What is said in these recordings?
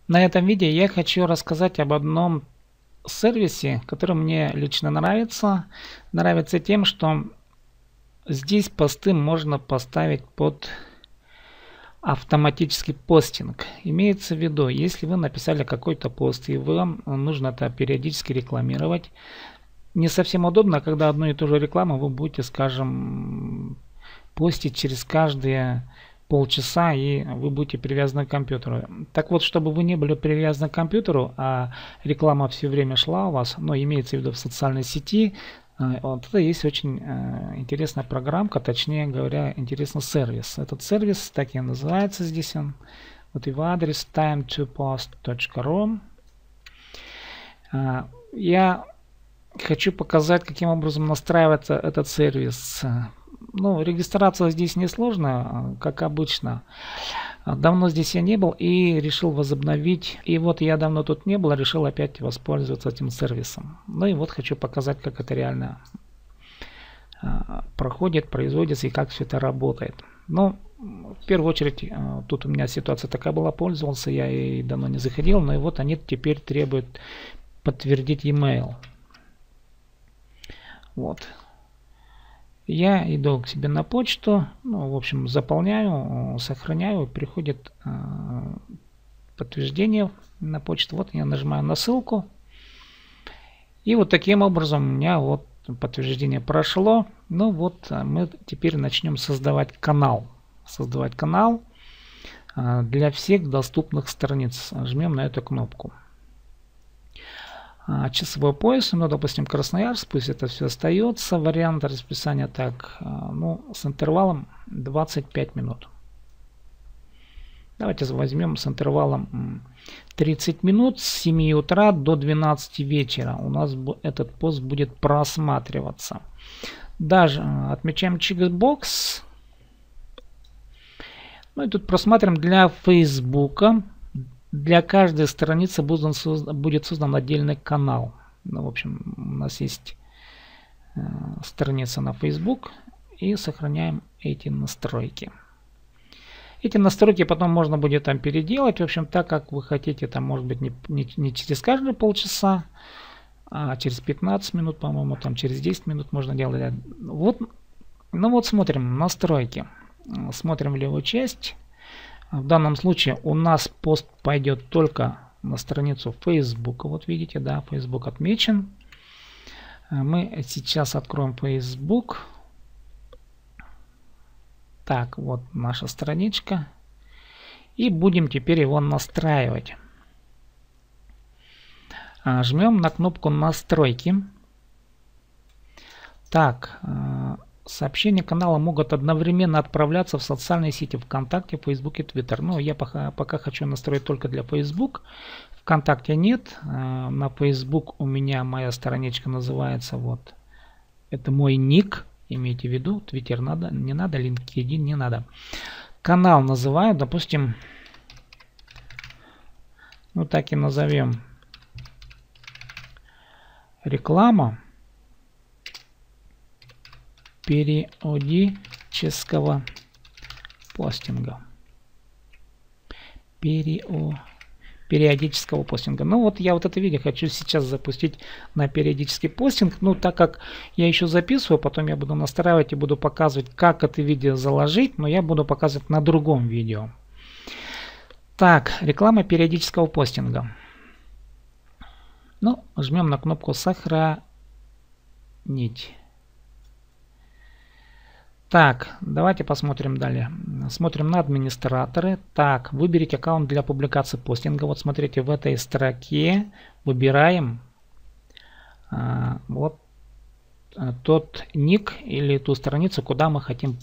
На этом видео я хочу рассказать об одном сервисе, который мне лично нравится. Нравится тем, что здесь посты можно поставить под автоматический постинг. Имеется в виду, если вы написали какой-то пост и вам нужно это периодически рекламировать, не совсем удобно, когда одну и ту же рекламу вы будете, скажем, постить через каждые полчаса, и вы будете привязаны к компьютеру. Так вот, чтобы вы не были привязаны к компьютеру, а реклама все время шла у вас, но имеется в виду в социальной сети, вот это есть очень интересная программка, точнее говоря, интересный сервис. Этот сервис так и называется здесь он. Вот его адрес time2post.ru. Я хочу показать, каким образом настраивается этот сервис. Ну, регистрация здесь несложная, как обычно. Давно здесь я не был и решил возобновить. И вот я давно тут не был, решил опять воспользоваться этим сервисом. Ну и вот хочу показать, как это реально проходит, производится и как все это работает. Ну, в первую очередь, тут у меня ситуация такая была, пользовался я и давно не заходил, но и вот они теперь требуют подтвердить e-mail. Вот. Я иду к себе на почту, ну, в общем, заполняю, сохраняю, приходит подтверждение на почту. Вот я нажимаю на ссылку. И вот таким образом у меня вот подтверждение прошло. Ну вот мы теперь начнем создавать канал. Создавать канал для всех доступных страниц. Жмем на эту кнопку. Часовой пояс, ну, допустим, Красноярск, пусть это все остается. Вариант расписания так, ну, с интервалом 25 минут. Давайте возьмем с интервалом 30 минут с 7 утра до 12 вечера. У нас этот пост будет просматриваться. Даже отмечаем чекбокс. Ну и тут просматриваем для Фейсбука. Для каждой страницы будет создан отдельный канал. Ну, в общем, у нас есть страница на Facebook. И сохраняем эти настройки. Эти настройки потом можно будет там переделать. В общем, так как вы хотите. Там может быть не через каждые полчаса, а через 15 минут, по-моему, там через 10 минут можно делать. Вот, ну вот смотрим настройки. Смотрим левую часть. В данном случае у нас пост пойдет только на страницу Facebook. Вот видите, да, Facebook отмечен. Мы сейчас откроем Facebook. Так, вот наша страничка. И будем теперь его настраивать. Жмем на кнопку настройки. Так, сообщения канала могут одновременно отправляться в социальные сети ВКонтакте, Facebook и Twitter. Но я пока хочу настроить только для Facebook. ВКонтакте нет. На Facebook у меня моя страничка называется вот. Это мой ник. Имейте в виду. Twitter надо, не надо. LinkedIn не надо. Канал называю, допустим, ну так и назовем. Реклама периодического постинга. Периодического постинга. Ну вот я вот это видео хочу сейчас запустить на периодический постинг. Ну так как я еще записываю, потом я буду настраивать и буду показывать, как это видео заложить. Но я буду показывать на другом видео. Так, реклама периодического постинга. Ну, жмем на кнопку «Сохранить». Так, давайте посмотрим далее. Смотрим на администраторы. Так, выберите аккаунт для публикации постинга. Вот смотрите, в этой строке выбираем вот тот ник или ту страницу, куда мы хотим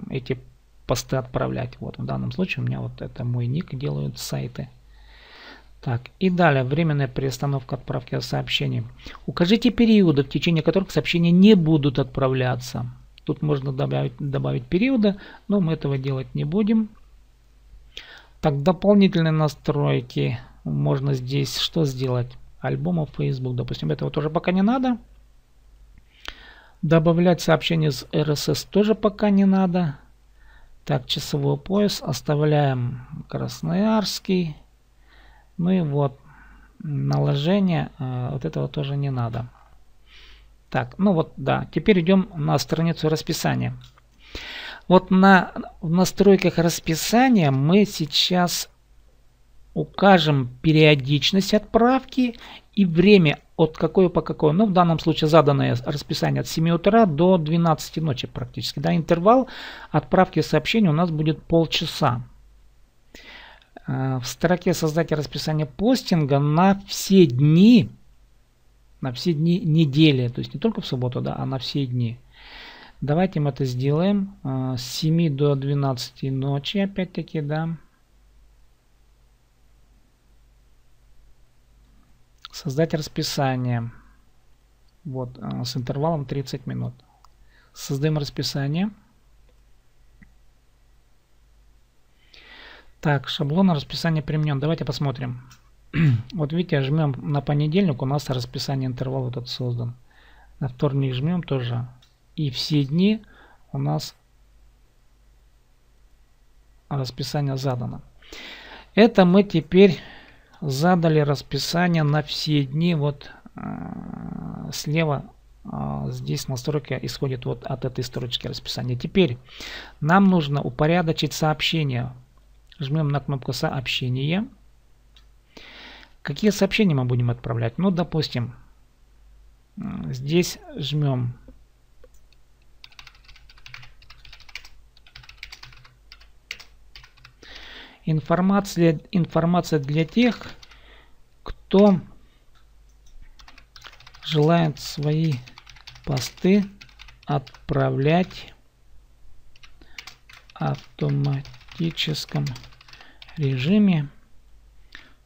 эти посты отправлять. Вот в данном случае у меня вот это мой ник, делают сайты. Так, и далее временная приостановка отправки сообщений. Укажите периоды, в течение которых сообщения не будут отправляться. Тут можно добавить периоды, но мы этого делать не будем. Так, дополнительные настройки. Можно здесь что сделать? Альбомов Facebook, допустим, этого тоже пока не надо. Добавлять сообщения с RSS тоже пока не надо. Так, часовой пояс оставляем Красноярский. Ну и вот наложение, вот этого тоже не надо. Так, ну вот, да, теперь идем на страницу расписания. Вот в настройках расписания мы сейчас укажем периодичность отправки и время от какой по какой. Ну, в данном случае заданное расписание от 7 утра до 12 ночи практически. Да, интервал отправки сообщений у нас будет полчаса. В строке создать расписание постинга на все дни недели. То есть не только в субботу, да, а на все дни. Давайте мы это сделаем с 7 до 12 ночи, опять-таки, да. Создать расписание. Вот, с интервалом 30 минут. Создаем расписание. Так, шаблон расписания применен. Давайте посмотрим. Вот видите, жмем на понедельник, у нас расписание интервал вот этот создан. На вторник жмем тоже. И все дни у нас расписание задано. Это мы теперь задали расписание на все дни. Вот слева здесь настройка исходит вот от этой строчки расписания. Теперь нам нужно упорядочить сообщения. Жмем на кнопку сообщения. Какие сообщения мы будем отправлять? Ну, допустим, здесь жмем информация для тех, кто желает свои посты отправлять в автоматическом режиме.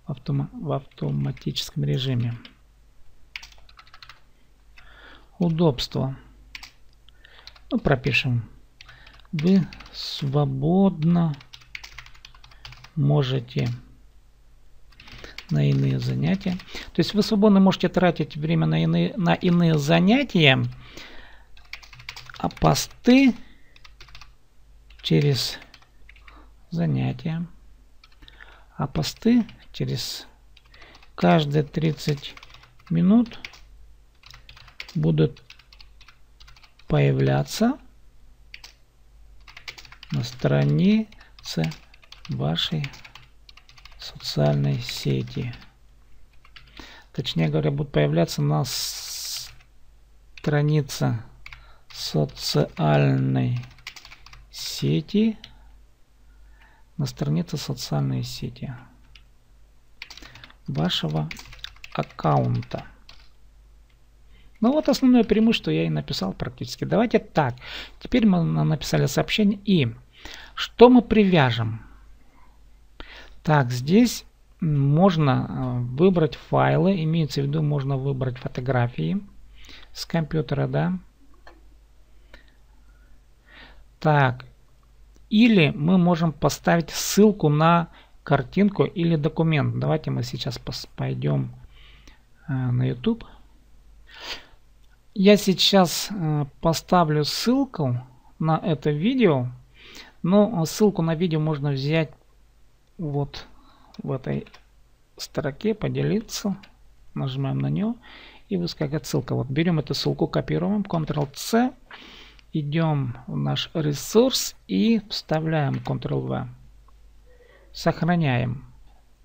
В автоматическом режиме. Удобство. Ну, пропишем. Вы свободно можете на иные занятия. То есть вы свободно можете тратить время на иные занятия, а посты через занятия. А посты через каждые 30 минут будут появляться на странице вашей социальной сети. Точнее говоря, будут появляться на странице социальной сети. На странице социальной сети вашего аккаунта. Ну вот основное преимущество я и написал практически. Давайте так. Теперь мы написали сообщение. И что мы привяжем? Так, здесь можно выбрать файлы. Имеется в виду, можно выбрать фотографии с компьютера, да. Так. Или мы можем поставить ссылку на картинку или документ. Давайте мы сейчас пойдем на YouTube. Я сейчас поставлю ссылку на это видео. Но ссылку на видео можно взять вот в этой строке, поделиться. Нажимаем на нее и выскакивает ссылка. Вот берем эту ссылку, копируем, Ctrl-C. Идем в наш ресурс и вставляем Ctrl-V. Сохраняем.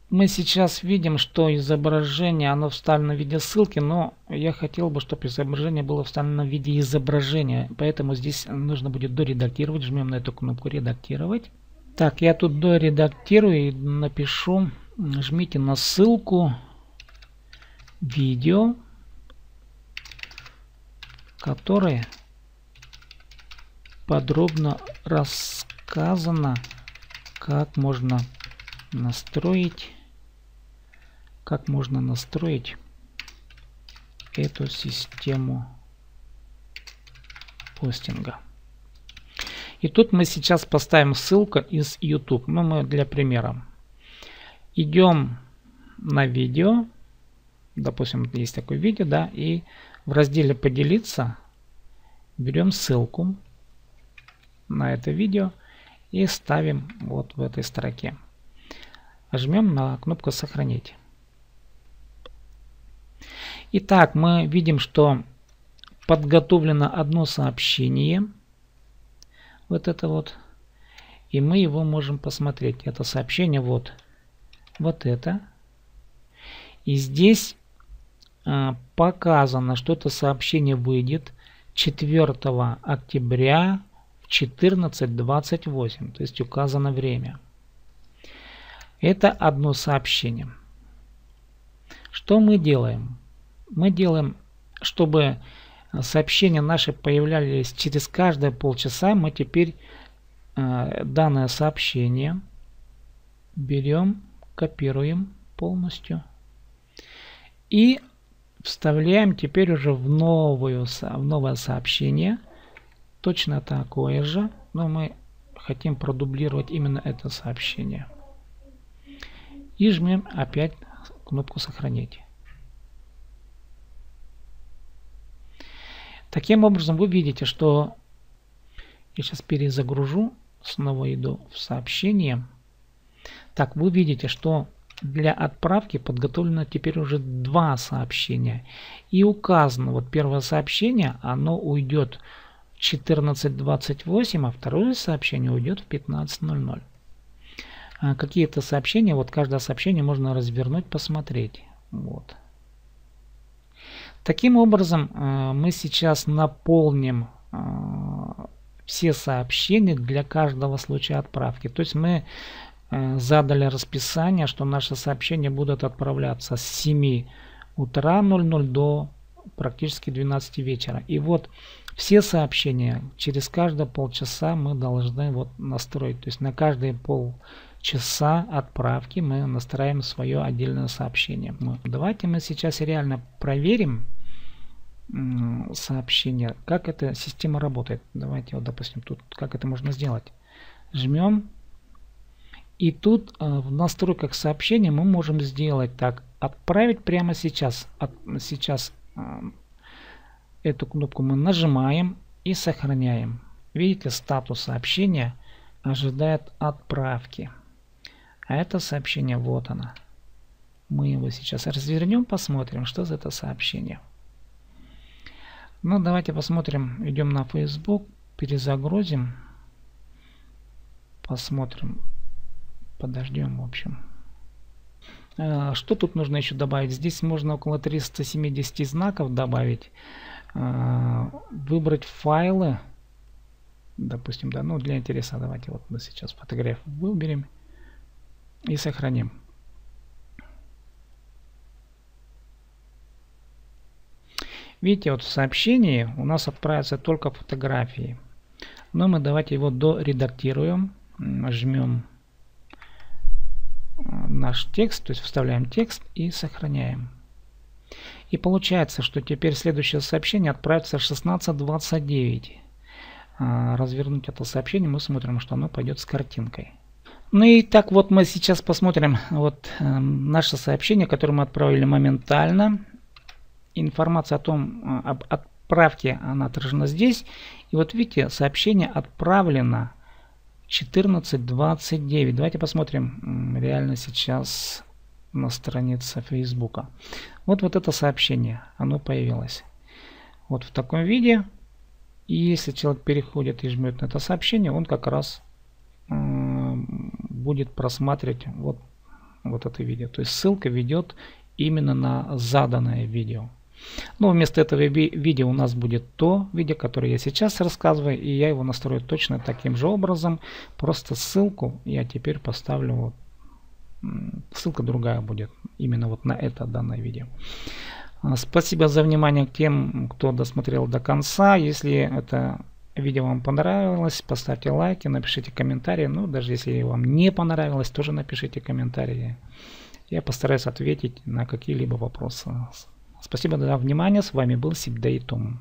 Мы сейчас видим, что изображение оно вставлено в виде ссылки, но я хотел бы, чтобы изображение было вставлено в виде изображения. Поэтому здесь нужно будет доредактировать. Жмем на эту кнопку «Редактировать». Так, я тут доредактирую и напишу. Жмите на ссылку видео, которое подробно рассказано, как можно настроить эту систему постинга. И тут мы сейчас поставим ссылку из YouTube. Ну, мы для примера. Идем на видео. Допустим, есть такое видео, да, и в разделе «Поделиться» берем ссылку на это видео и ставим вот в этой строке. Жмем на кнопку «Сохранить». Итак, мы видим, что подготовлено одно сообщение. Вот это вот. И мы его можем посмотреть. Это сообщение вот это. И здесь показано, что это сообщение выйдет 4 октября в 14:28. То есть указано время. Это одно сообщение. Что мы делаем? Мы делаем, чтобы сообщения наши появлялись через каждые полчаса, мы теперь данное сообщение берем, копируем полностью и вставляем теперь уже в новое сообщение. Точно такое же, но мы хотим продублировать именно это сообщение. И жмем опять кнопку «Сохранить». Таким образом вы видите, что я сейчас перезагружу, снова иду в сообщение. Так, вы видите, что для отправки подготовлено теперь уже 2 сообщения. И указано, вот первое сообщение, оно уйдет в 14:28, а второе сообщение уйдет в 15:00. Какие-то сообщения, вот каждое сообщение можно развернуть, посмотреть. Вот. Таким образом, мы сейчас наполним все сообщения для каждого случая отправки. То есть мы задали расписание, что наши сообщения будут отправляться с 7 утра 00 до практически 12 вечера. И вот все сообщения через каждые полчаса мы должны вот настроить. То есть на каждые полчаса отправки мы настраиваем свое отдельное сообщение. Давайте мы сейчас реально проверим сообщение, как эта система работает. Давайте вот, допустим, тут как это можно сделать. Жмем. И тут в настройках сообщения мы можем сделать так. Отправить прямо сейчас. Сейчас эту кнопку мы нажимаем и сохраняем. Видите, статус сообщения ожидает отправки. А это сообщение, вот оно. Мы его сейчас развернем, посмотрим, что за это сообщение. Ну, давайте посмотрим. Идем на Facebook, перезагрузим. Посмотрим. Подождем, в общем. Что тут нужно еще добавить? Здесь можно около 370 знаков добавить. Выбрать файлы. Допустим, да, ну для интереса давайте вот мы сейчас фотографию выберем и сохраним. Видите, вот в сообщении у нас отправятся только фотографии. Но мы давайте его доредактируем. Жмем наш текст, то есть вставляем текст и сохраняем. И получается, что теперь следующее сообщение отправится в 16:29. Развернуть это сообщение, мы смотрим, что оно пойдет с картинкой. Ну и так вот мы сейчас посмотрим вот наше сообщение, которое мы отправили моментально. Информация о том, об отправке, она отражена здесь. И вот видите, сообщение отправлено 14:29. Давайте посмотрим реально сейчас на странице Facebook. Вот это сообщение, оно появилось. Вот в таком виде. И если человек переходит и жмет на это сообщение, он как раз будет просматривать вот это видео. То есть ссылка ведет именно на заданное видео. Но вместо этого видео у нас будет то видео, которое я сейчас рассказываю, и я его настрою точно таким же образом. Просто ссылку я теперь поставлю, вот, ссылка другая будет именно вот на это данное видео. Спасибо за внимание к тем, кто досмотрел до конца. Если это видео вам понравилось, поставьте лайки, напишите комментарии. Ну, даже если вам не понравилось, тоже напишите комментарии. Я постараюсь ответить на какие-либо вопросы. Спасибо за внимание. С вами был Сибдей Том.